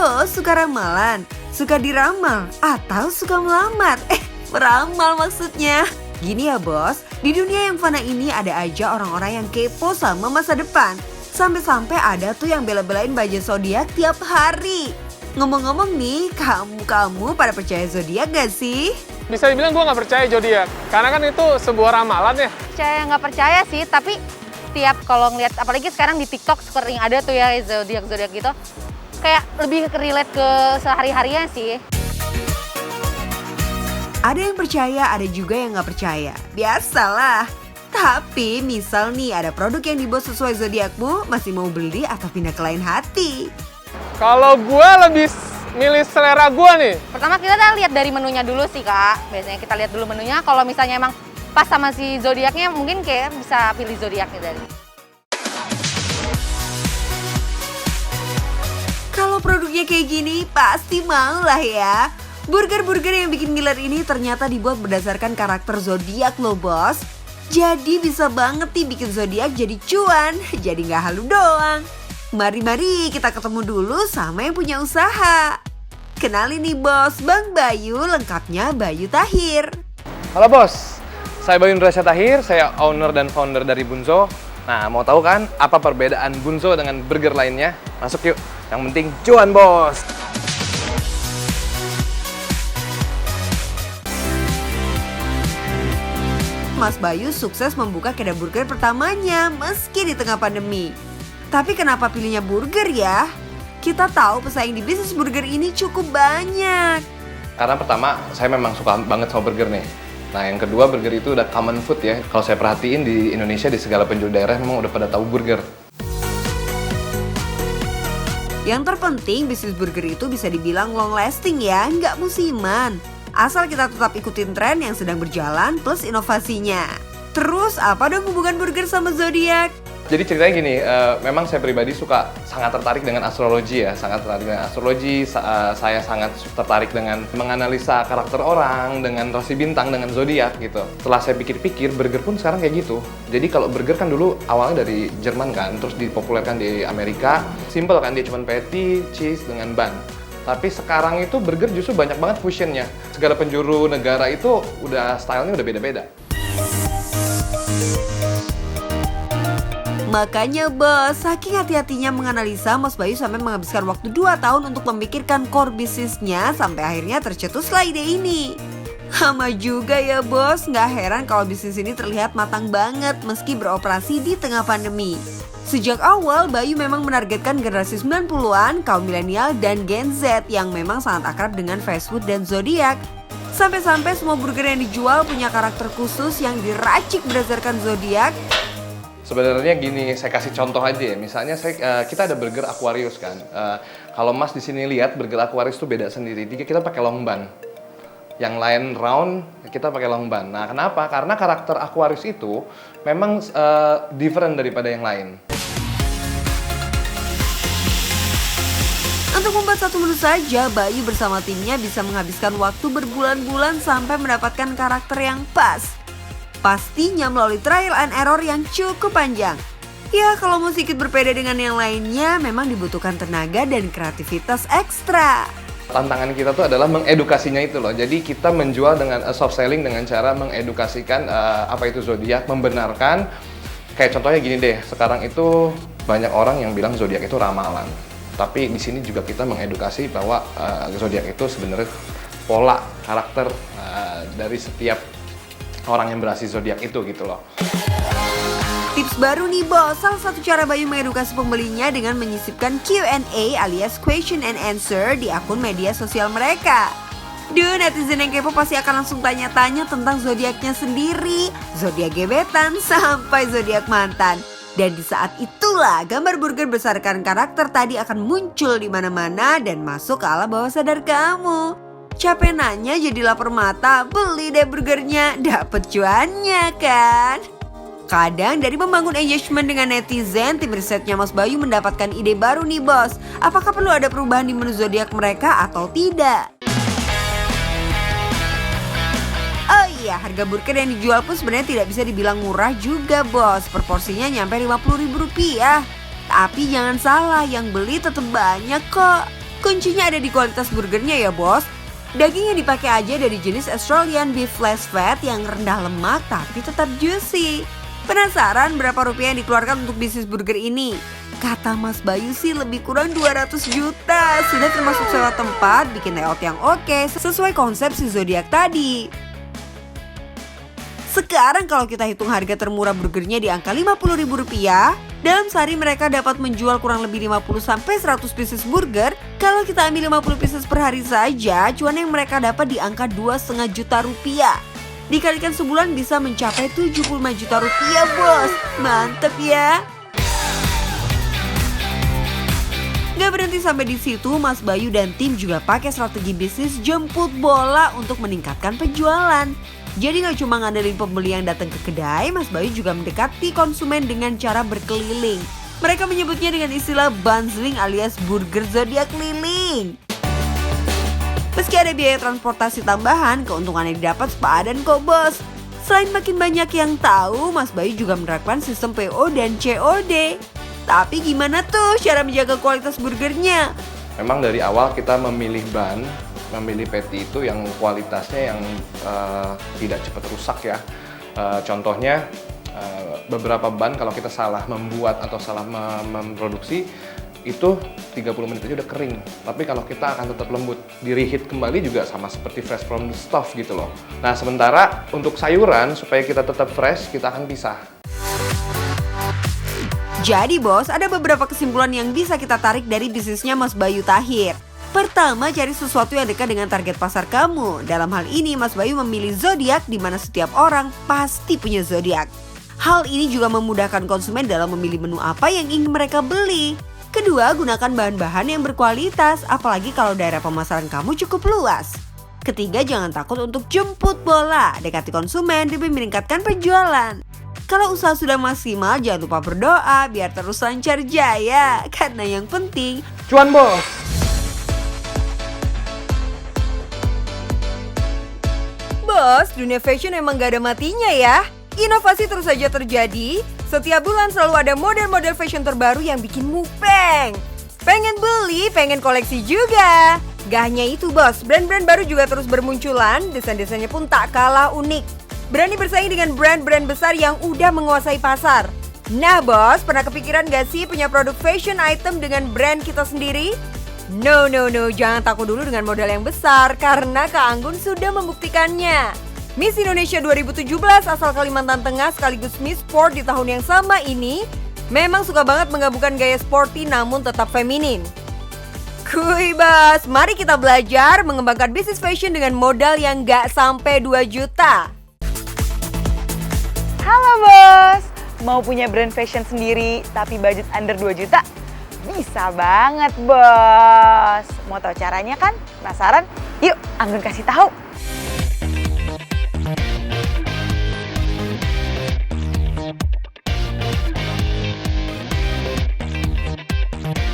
Bos, suka ramalan, suka diramal, atau suka melamar? Meramal maksudnya. Gini ya bos, di dunia yang fana ini ada aja orang-orang yang kepo sama masa depan. Sampai-sampai ada tuh yang bela-belain baca zodiak tiap hari. Ngomong-ngomong nih, kamu pada percaya zodiak gak sih? Bisa dibilang gue nggak percaya zodiak, karena kan itu sebuah ramalan ya. Percaya nggak percaya sih, tapi tiap kalau ngeliat, apalagi sekarang di TikTok sering ada tuh ya zodiak gitu, kayak lebih relate ke sehari-harinya sih. Ada yang percaya, ada juga yang nggak percaya. Biasalah. Tapi misal nih ada produk yang dibuat sesuai zodiakmu, masih mau beli atau pindah ke lain hati? Kalau gue lebih milih selera gue nih. Pertama kita lihat dari menunya dulu sih kak. Biasanya kita lihat dulu menunya. Kalau misalnya emang pas sama si zodiaknya, mungkin kayak bisa pilih zodiaknya dari. Kalau produknya kayak gini, pasti mau lah ya. Burger-burger yang bikin ngiler ini ternyata dibuat berdasarkan karakter zodiak loh bos. Jadi bisa banget nih bikin zodiak jadi cuan, jadi nggak halu doang. Mari kita ketemu dulu sama yang punya usaha. Kenalin nih bos, Bang Bayu, lengkapnya Bayu Tahir. Halo bos, saya Bayu Indrasya Tahir, saya owner dan founder dari Bunzo. Nah, mau tahu kan apa perbedaan Bunzo dengan burger lainnya? Masuk yuk, yang penting cuan bos! Mas Bayu sukses membuka kedai burger pertamanya meski di tengah pandemi. Tapi kenapa pilihnya burger ya? Kita tahu pesaing di bisnis burger ini cukup banyak. Karena pertama, saya memang suka banget sama burger nih. Nah, yang kedua, burger itu udah common food ya. Kalau saya perhatiin di Indonesia, di segala penjuru daerah memang udah pada tahu burger. Yang terpenting, bisnis burger itu bisa dibilang long lasting ya, nggak musiman. Asal kita tetap ikutin tren yang sedang berjalan plus inovasinya. Terus apa dong hubungan burger sama zodiak? Jadi ceritanya gini, memang saya pribadi sangat tertarik dengan astrologi ya, saya sangat tertarik dengan menganalisa karakter orang, dengan rasi bintang, dengan zodiak gitu. Setelah saya pikir-pikir, burger pun sekarang kayak gitu. Jadi kalau burger kan dulu awalnya dari Jerman kan, terus dipopulerkan di Amerika, simple kan, dia cuma patty, cheese dengan bun. Tapi sekarang itu burger justru banyak banget fusionnya. Segala penjuru negara itu stylenya udah beda-beda. Makanya bos, saking hati-hatinya menganalisa, Mas Bayu sampai menghabiskan waktu 2 tahun untuk memikirkan core bisnisnya sampai akhirnya tercetuslah ide ini. Lama juga ya bos, nggak heran kalau bisnis ini terlihat matang banget meski beroperasi di tengah pandemi. Sejak awal, Bayu memang menargetkan generasi 90-an, kaum milenial dan Gen Z yang memang sangat akrab dengan fast food dan zodiak. Sampai-sampai semua burger yang dijual punya karakter khusus yang diracik berdasarkan zodiak. Sebenarnya gini, saya kasih contoh aja ya. Misalnya kita ada burger Aquarius kan. Kalau Mas di sini lihat burger Aquarius itu beda sendiri. Kita pakai long bun. Yang lain round, kita pakai long bun. Nah, kenapa? Karena karakter Aquarius itu memang different daripada yang lain. Untuk membuat satu menu saja, Bayu bersama timnya bisa menghabiskan waktu berbulan-bulan sampai mendapatkan karakter yang pas. Pastinya melalui trial and error yang cukup panjang. Ya, kalau mau sedikit berbeda dengan yang lainnya, memang dibutuhkan tenaga dan kreativitas ekstra. Tantangan kita tuh adalah mengedukasinya itu loh. Jadi kita menjual dengan soft selling dengan cara mengedukasikan apa itu zodiak, membenarkan. Kayak contohnya gini deh, sekarang itu banyak orang yang bilang zodiak itu ramalan. Tapi di sini juga kita mengedukasi bahwa zodiak itu sebenarnya pola karakter dari setiap orang yang berasi zodiak itu gitu loh. Tips baru nih bos, salah satu cara Bayu mengedukasi pembelinya dengan menyisipkan Q&A alias question and answer di akun media sosial mereka. Duh, netizen yang kepo pasti akan langsung tanya-tanya tentang zodiaknya sendiri, zodiak gebetan sampai zodiak mantan. Dan di saat itulah gambar burger berdasarkan karakter tadi akan muncul di mana-mana dan masuk ke alam bawah sadar kamu. Capek nanya jadi lapar mata, beli deh burgernya, dapet cuannya kan? Kadang dari membangun engagement dengan netizen, tim risetnya Mas Bayu mendapatkan ide baru nih bos. Apakah perlu ada perubahan di menu zodiak mereka atau tidak? Oh iya, harga burger yang dijual pun sebenarnya tidak bisa dibilang murah juga bos. Proporsinya nyampe Rp50.000. Tapi jangan salah, yang beli tetap banyak kok. Kuncinya ada di kualitas burgernya ya bos. Daging yang dipakai aja dari jenis Australian Beef Flash Fat yang rendah lemak tapi tetap juicy. Penasaran berapa rupiah yang dikeluarkan untuk bisnis burger ini? Kata Mas Bayu sih lebih kurang 200 juta. Sudah termasuk sewa tempat, bikin layout yang oke, sesuai konsep si Zodiac tadi. Sekarang kalau kita hitung harga termurah burgernya di angka Rp50.000, dalam sehari mereka dapat menjual kurang lebih 50-100 pieces burger. Kalau kita ambil 50 pieces per hari saja, cuan yang mereka dapat di angka 2,5 juta rupiah. Dikalikan sebulan bisa mencapai 75 juta rupiah bos. Mantep ya. Gak berhenti sampai di situ, Mas Bayu dan tim juga pakai strategi bisnis jemput bola untuk meningkatkan penjualan. Jadi gak cuma ngandelin pembeli yang datang ke kedai, Mas Bayu juga mendekati konsumen dengan cara berkeliling. Mereka menyebutnya dengan istilah bundling alias burger Zodiac keliling. Meski ada biaya transportasi tambahan, keuntungan yang didapat sepadan kok bos. Selain makin banyak yang tahu, Mas Bayu juga menerapkan sistem PO dan COD. Tapi gimana tuh cara menjaga kualitas burgernya? Memang dari awal kita memilih ban, memilih patty itu yang kualitasnya yang tidak cepat rusak ya. Contohnya beberapa ban kalau kita salah membuat atau salah memproduksi itu 30 menit aja udah kering. Tapi kalau kita akan tetap lembut, di reheat kembali juga sama seperti fresh from the stove gitu loh. Nah sementara untuk sayuran supaya kita tetap fresh kita akan pisah. Jadi bos, ada beberapa kesimpulan yang bisa kita tarik dari bisnisnya Mas Bayu Tahir. Pertama, cari sesuatu yang dekat dengan target pasar kamu. Dalam hal ini, Mas Bayu memilih zodiak di mana setiap orang pasti punya zodiak. Hal ini juga memudahkan konsumen dalam memilih menu apa yang ingin mereka beli. Kedua, gunakan bahan-bahan yang berkualitas, apalagi kalau daerah pemasaran kamu cukup luas. Ketiga, jangan takut untuk jemput bola, dekati konsumen demi meningkatkan penjualan. Kalau usaha sudah maksimal, jangan lupa berdoa biar terus lancar jaya. Karena yang penting, Cuan bos. bos, dunia fashion emang gak ada matinya ya. Inovasi terus saja terjadi. Setiap bulan selalu ada model-model fashion terbaru yang bikin mukbang. Pengen beli, pengen koleksi juga. Gak hanya itu bos, brand-brand baru juga terus bermunculan. Desain-desainnya pun tak kalah unik. Berani bersaing dengan brand-brand besar yang udah menguasai pasar. Nah bos, pernah kepikiran gak sih punya produk fashion item dengan brand kita sendiri? No, jangan takut dulu dengan modal yang besar karena Kak Anggun sudah membuktikannya. Miss Indonesia 2017 asal Kalimantan Tengah sekaligus Miss Sport di tahun yang sama ini memang suka banget menggabungkan gaya sporty namun tetap feminin. Kuy bos, mari kita belajar mengembangkan bisnis fashion dengan modal yang gak sampai 2 juta. Halo bos, mau punya brand fashion sendiri tapi budget under 2 juta? Bisa banget bos. Mau tahu caranya kan? Penasaran? Yuk, Anggun kasih tahu.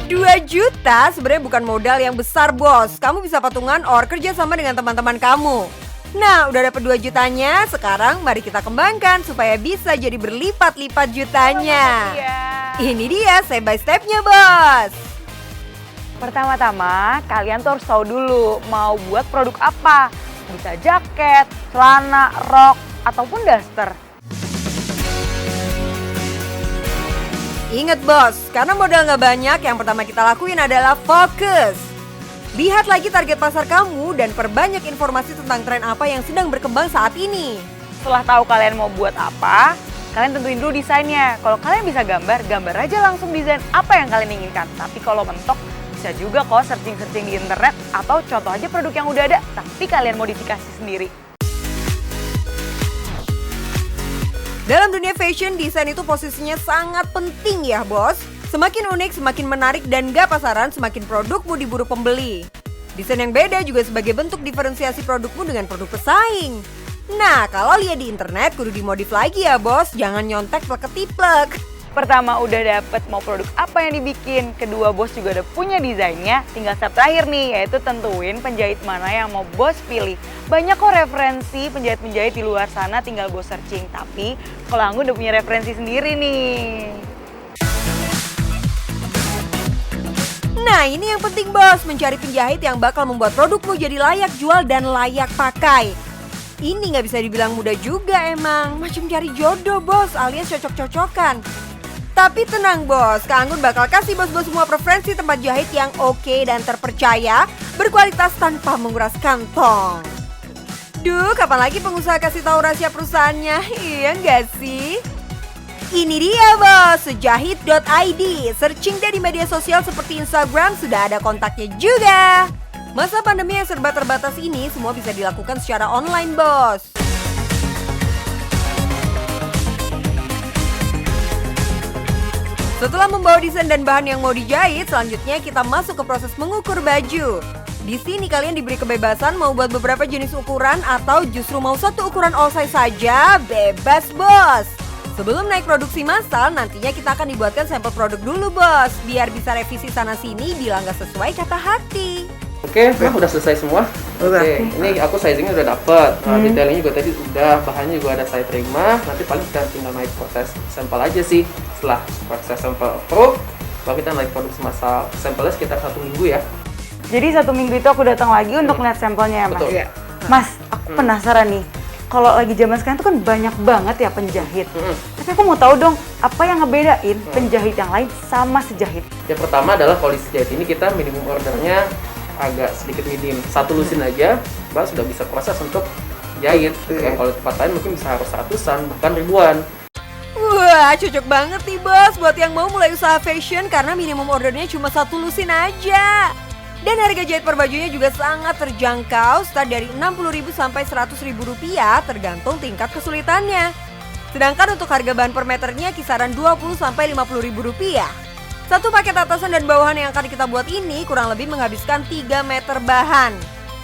Rp2 juta sebenarnya bukan modal yang besar bos. Kamu bisa patungan or kerja sama dengan teman-teman kamu. Nah, udah dapet 2 jutanya, sekarang mari kita kembangkan supaya bisa jadi berlipat-lipat jutanya. Ini dia step by stepnya bos. Pertama-tama, kalian tuh harus tahu dulu mau buat produk apa. Bisa jaket, celana, rok, ataupun daster. Ingat bos, karena modal nggak banyak, yang pertama kita lakuin adalah fokus. Lihat lagi target pasar kamu dan perbanyak informasi tentang tren apa yang sedang berkembang saat ini. Setelah tahu kalian mau buat apa, kalian tentuin dulu desainnya. Kalau kalian bisa gambar, gambar aja langsung desain apa yang kalian inginkan. Tapi kalau mentok, bisa juga kok searching-searching di internet atau contoh aja produk yang udah ada, tapi kalian modifikasi sendiri. Dalam dunia fashion, desain itu posisinya sangat penting ya bos. Semakin unik, semakin menarik dan gak pasaran, semakin produkmu diburu pembeli. Desain yang beda juga sebagai bentuk diferensiasi produkmu dengan produk pesaing. Nah, kalau lihat di internet kudu dimodif lagi ya bos, jangan nyontek plek-ketiplek. Pertama udah dapet mau produk apa yang dibikin, kedua bos juga udah punya desainnya, tinggal step terakhir nih yaitu tentuin penjahit mana yang mau bos pilih. Banyak kok referensi penjahit-penjahit di luar sana, tinggal bos searching. Tapi kalau Anggun udah punya referensi sendiri nih. Nah ini yang penting bos, mencari penjahit yang bakal membuat produkmu jadi layak jual dan layak pakai. Ini nggak bisa dibilang mudah juga emang, macam cari jodoh bos alias cocok-cocokan. Tapi tenang bos, Kak Anggun bakal kasih bos-bos semua preferensi tempat jahit yang oke dan terpercaya, berkualitas tanpa menguras kantong. Duh, kapan lagi pengusaha kasih tahu rahasia perusahaannya? Iya nggak sih? Ini dia bos, sejahit.id. Searching deh di media sosial seperti Instagram, sudah ada kontaknya juga. Masa pandemi yang serba terbatas ini semua bisa dilakukan secara online bos. Setelah membawa desain dan bahan yang mau dijahit, selanjutnya kita masuk ke proses mengukur baju. Di sini kalian diberi kebebasan mau buat beberapa jenis ukuran atau justru mau satu ukuran all size saja, bebas bos. Sebelum naik produksi massal, nantinya kita akan dibuatkan sampel produk dulu bos, biar bisa revisi sana sini bila nggak sesuai kata hati. Oke, udah selesai semua. Oke, ini aku sizingnya udah dapet. Detailnya juga tadi udah, bahannya juga ada saya terima. Nanti paling kita tinggal naik proses sampel aja sih. Setelah proses sampel approve, baru kita naik produksi massal. Sampelnya sekitar 1 minggu ya. Jadi 1 minggu itu aku datang lagi untuk lihat sampelnya ya Mas? Betul. Mas, aku penasaran nih. Kalau lagi zaman sekarang tuh kan banyak banget ya penjahit. Tapi aku mau tahu dong, apa yang ngebedain penjahit yang lain sama sejahit? Yang pertama adalah kalau di sejahit ini kita minimum ordernya agak sedikit minim. 1 lusin aja, Mbak sudah bisa proses untuk jahit. Yang kalau di tempat lain mungkin bisa harus ratusan, bahkan ribuan. Wah, cocok banget nih bos buat yang mau mulai usaha fashion karena minimum ordernya cuma 1 lusin aja. Dan harga jahit per bajunya juga sangat terjangkau, start dari Rp60.000 sampai Rp100.000 tergantung tingkat kesulitannya. Sedangkan untuk harga bahan per meternya kisaran Rp20 sampai Rp50.000. Satu paket atasan dan bawahan yang akan kita buat ini kurang lebih menghabiskan 3 meter bahan.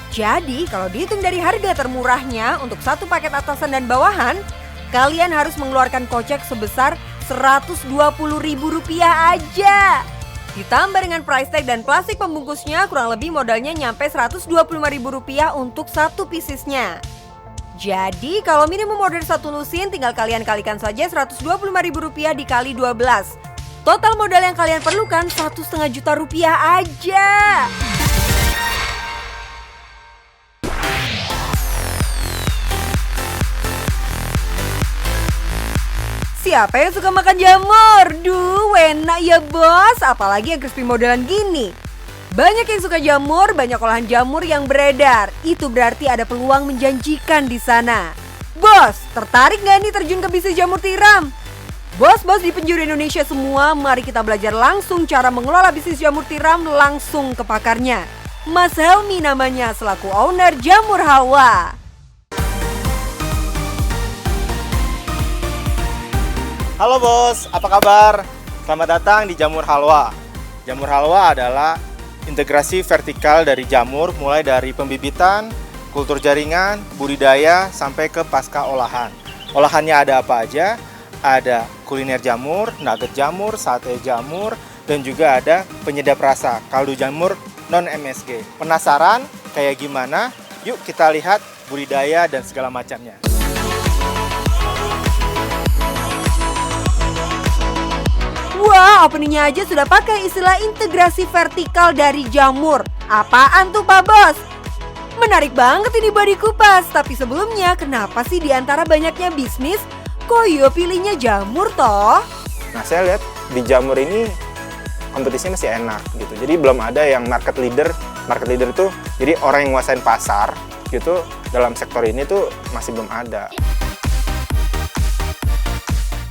Jadi kalau dihitung dari harga termurahnya untuk satu paket atasan dan bawahan, kalian harus mengeluarkan kocek sebesar Rp120.000 aja. Ditambah dengan price tag dan plastik pembungkusnya, kurang lebih modalnya nyampe Rp125.000 untuk satu piecesnya. Jadi kalau minimum order 1 lusin tinggal kalian kalikan saja Rp125.000 dikali 12. Total modal yang kalian perlukan Rp1,5 juta aja. Siapa yang suka makan jamur? Duh, enak ya bos, apalagi yang crispy modelan gini. Banyak yang suka jamur, banyak olahan jamur yang beredar. Itu berarti ada peluang menjanjikan di sana. Bos, tertarik gak nih terjun ke bisnis jamur tiram? Bos-bos di penjuru Indonesia semua, mari kita belajar langsung cara mengelola bisnis jamur tiram langsung ke pakarnya. Mas Helmi namanya selaku owner Jamur Halwa. Halo bos, apa kabar? Selamat datang di Jamur Halwa. Jamur Halwa adalah integrasi vertikal dari jamur mulai dari pembibitan, kultur jaringan, budidaya, sampai ke pasca olahan. Olahannya ada apa aja? Ada kuliner jamur, nugget jamur, sate jamur, dan juga ada penyedap rasa, kaldu jamur non-MSG. Penasaran kayak gimana? Yuk kita lihat budidaya dan segala macamnya. Wah, openingnya aja sudah pakai istilah integrasi vertikal dari jamur. Apaan tuh Pak Bos? Menarik banget ini Body Kupas. Tapi sebelumnya, kenapa sih di antara banyaknya bisnis, Koyo pilihnya jamur toh? Nah saya lihat di jamur ini kompetisinya masih enak gitu. Jadi belum ada yang market leader. Market leader itu jadi orang yang nguasain pasar gitu. Dalam sektor ini tuh masih belum ada.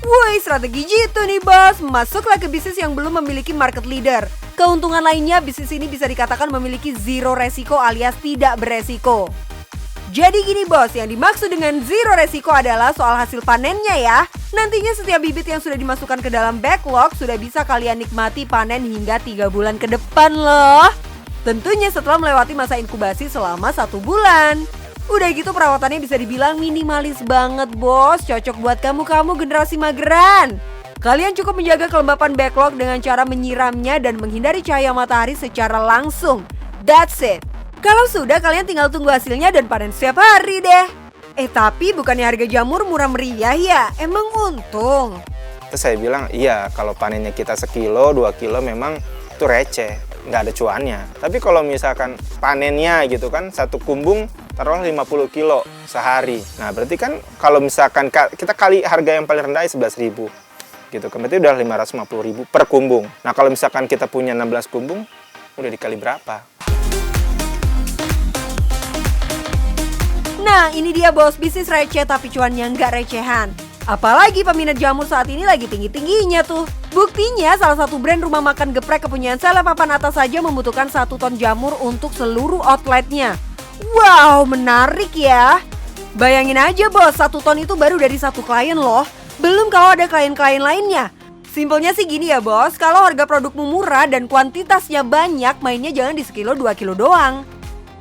Woi, strategi jitu nih bos. Masuklah ke bisnis yang belum memiliki market leader. Keuntungan lainnya, bisnis ini bisa dikatakan memiliki zero resiko alias tidak beresiko. Jadi gini bos, yang dimaksud dengan zero resiko adalah soal hasil panennya ya. Nantinya setiap bibit yang sudah dimasukkan ke dalam backlog sudah bisa kalian nikmati panen hingga 3 bulan ke depan loh. Tentunya setelah melewati masa inkubasi selama 1 bulan. Udah gitu perawatannya bisa dibilang minimalis banget bos, cocok buat kamu-kamu generasi mageran. Kalian cukup menjaga kelembapan backlog dengan cara menyiramnya dan menghindari cahaya matahari secara langsung. That's it. Kalau sudah kalian tinggal tunggu hasilnya dan panen setiap hari deh. Tapi bukannya harga jamur murah meriah ya? Emang untung? Terus saya bilang, iya kalau panennya kita 1 kilo, 2 kilo memang itu receh. nggak ada cuannya. Tapi kalau misalkan panennya gitu kan, satu kumbung taruhlah 50 kilo sehari. Nah berarti kan kalau misalkan kita kali harga yang paling rendah 11.000 gitu kan, berarti udah 550.000 per kumbung. Nah kalau misalkan kita punya 16 kumbung, udah dikali berapa? Nah, ini dia bos, bisnis receh tapi cuannya nggak recehan. Apalagi peminat jamur saat ini lagi tinggi-tingginya tuh. Buktinya salah satu brand rumah makan geprek kepunyaan seleb papan atas saja membutuhkan 1 ton jamur untuk seluruh outletnya. Wow, menarik ya. Bayangin aja bos, 1 ton itu baru dari 1 klien loh. Belum kalau ada klien-klien lainnya. Simpelnya sih gini ya bos, kalau harga produkmu murah dan kuantitasnya banyak, mainnya jangan di sekilo 2 kilo doang.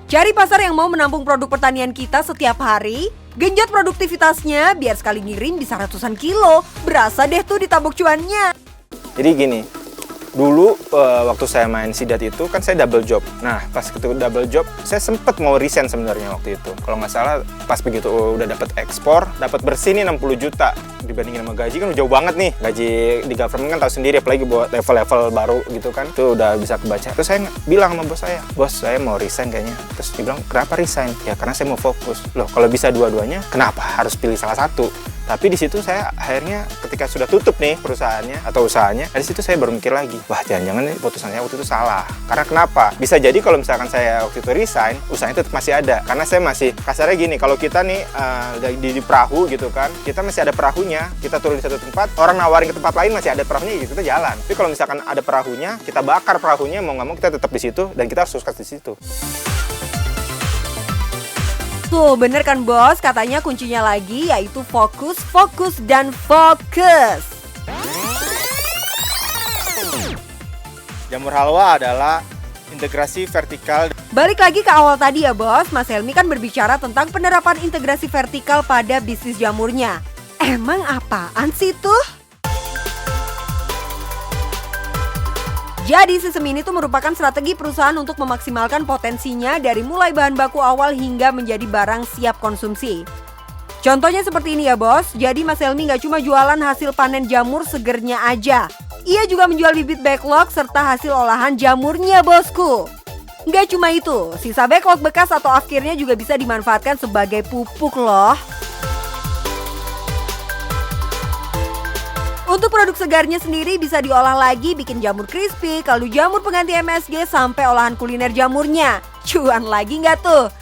Cari pasar yang mau menampung produk pertanian kita setiap hari, genjot produktivitasnya biar sekali ngirim bisa ratusan kilo. Berasa deh tuh ditabok cuannya. Jadi gini, dulu waktu saya main sidat itu kan saya double job. Nah pas itu double job saya sempet mau resign sebenarnya waktu itu. Kalau nggak salah pas begitu udah dapat ekspor, dapat bersih nih 60 juta. Dibandingin sama gaji kan jauh banget nih. Gaji di government kan tahu sendiri, apalagi buat level-level baru gitu kan. Itu udah bisa kebaca. Terus saya bilang sama bos saya mau resign kayaknya. Terus dia bilang, kenapa resign? Ya karena saya mau fokus. Loh kalau bisa dua-duanya, kenapa harus pilih salah satu? Tapi di situ saya akhirnya ketika sudah tutup nih perusahaannya atau usahanya, dari situ saya baru mikir lagi, wah jangan-jangan nih putusan saya waktu itu salah. Karena kenapa? Bisa jadi kalau misalkan saya waktu itu resign, usahanya tetap masih ada. Karena saya masih, kasarnya gini, kalau kita nih di perahu gitu kan, kita masih ada perahunya, kita turun di satu tempat, orang nawarin ke tempat lain masih ada perahunya, ya kita jalan. Tapi kalau misalkan ada perahunya, kita bakar perahunya, mau nggak mau kita tetap di situ dan kita harus sukses di situ. Tuh bener kan bos, katanya kuncinya lagi yaitu fokus, fokus, dan fokus. Jamur Halwa adalah integrasi vertikal. Balik lagi ke awal tadi ya bos, Mas Helmi kan berbicara tentang penerapan integrasi vertikal pada bisnis jamurnya. Emang apaan sih tuh? Jadi sistem ini tuh merupakan strategi perusahaan untuk memaksimalkan potensinya dari mulai bahan baku awal hingga menjadi barang siap konsumsi. Contohnya seperti ini ya bos, jadi Mas Helmi nggak cuma jualan hasil panen jamur segernya aja. Ia juga menjual bibit backlog serta hasil olahan jamurnya bosku. Nggak cuma itu, sisa backlog bekas atau akhirnya juga bisa dimanfaatkan sebagai pupuk loh. Untuk produk segarnya sendiri bisa diolah lagi bikin jamur crispy, kaldu jamur pengganti MSG sampai olahan kuliner jamurnya. Cuan lagi nggak tuh?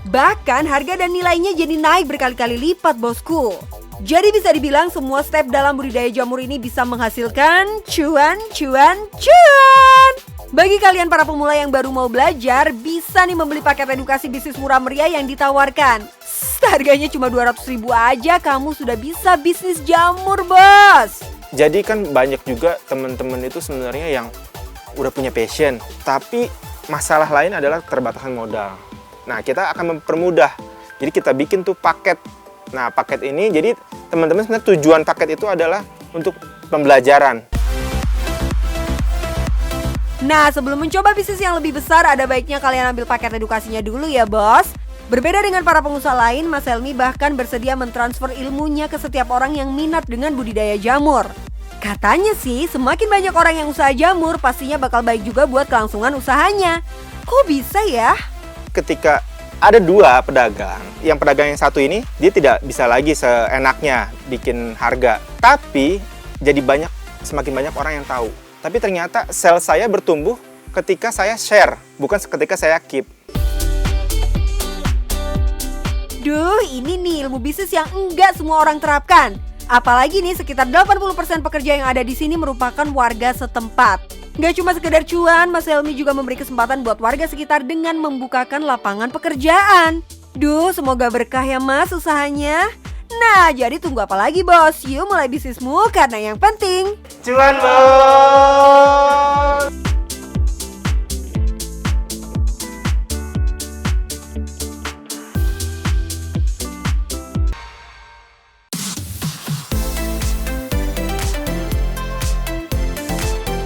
Bahkan harga dan nilainya jadi naik berkali-kali lipat bosku. Jadi bisa dibilang semua step dalam budidaya jamur ini bisa menghasilkan cuan. Bagi kalian para pemula yang baru mau belajar, bisa nih membeli paket edukasi bisnis murah meriah yang ditawarkan. Harganya cuma 200.000 aja, kamu sudah bisa bisnis jamur bos. Jadi kan banyak juga teman-teman itu sebenarnya yang udah punya passion, tapi masalah lain adalah keterbatasan modal. Nah, kita akan mempermudah. Jadi kita bikin tuh paket. Nah, paket ini jadi teman-teman sebenarnya tujuan paket itu adalah untuk pembelajaran. Nah, sebelum mencoba bisnis yang lebih besar, ada baiknya kalian ambil paket edukasinya dulu ya bos. Berbeda dengan para pengusaha lain, Mas Helmi bahkan bersedia mentransfer ilmunya ke setiap orang yang minat dengan budidaya jamur. Katanya sih, semakin banyak orang yang usaha jamur, pastinya bakal baik juga buat kelangsungan usahanya. Kok bisa ya? Ketika ada dua pedagang, yang pedagang yang satu ini, dia tidak bisa lagi seenaknya bikin harga. Tapi, jadi semakin banyak orang yang tahu. Tapi ternyata sales saya bertumbuh ketika saya share, bukan ketika saya keep. Duh, ini nih ilmu bisnis yang enggak semua orang terapkan. Apalagi nih sekitar 80% pekerja yang ada di sini merupakan warga setempat. Nggak cuma sekedar cuan, Mas Helmi juga memberi kesempatan buat warga sekitar dengan membukakan lapangan pekerjaan. Duh, semoga berkah ya mas usahanya. Nah, jadi tunggu apa lagi bos? Yuk mulai bisnismu karena yang penting Cuan bos!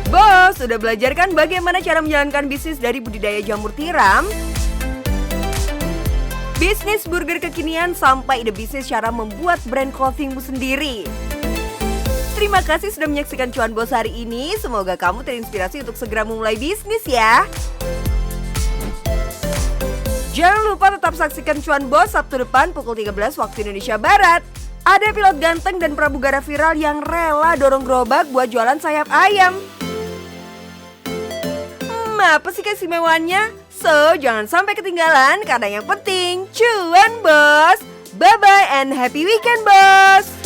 Bos, udah belajar kan bagaimana cara menjalankan bisnis dari budidaya jamur tiram? Bisnis burger kekinian sampai ide bisnis cara membuat brand clothingmu sendiri. Terima kasih sudah menyaksikan Cuan Bos hari ini. Semoga kamu terinspirasi untuk segera memulai bisnis ya. Jangan lupa tetap saksikan Cuan Bos Sabtu depan pukul 13 waktu Indonesia Barat. Ada pilot ganteng dan pramugara viral yang rela dorong gerobak buat jualan sayap ayam. Apa sih keistimewaannya? So, jangan sampai ketinggalan karena yang penting cuan bos. Bye-bye and happy weekend bos.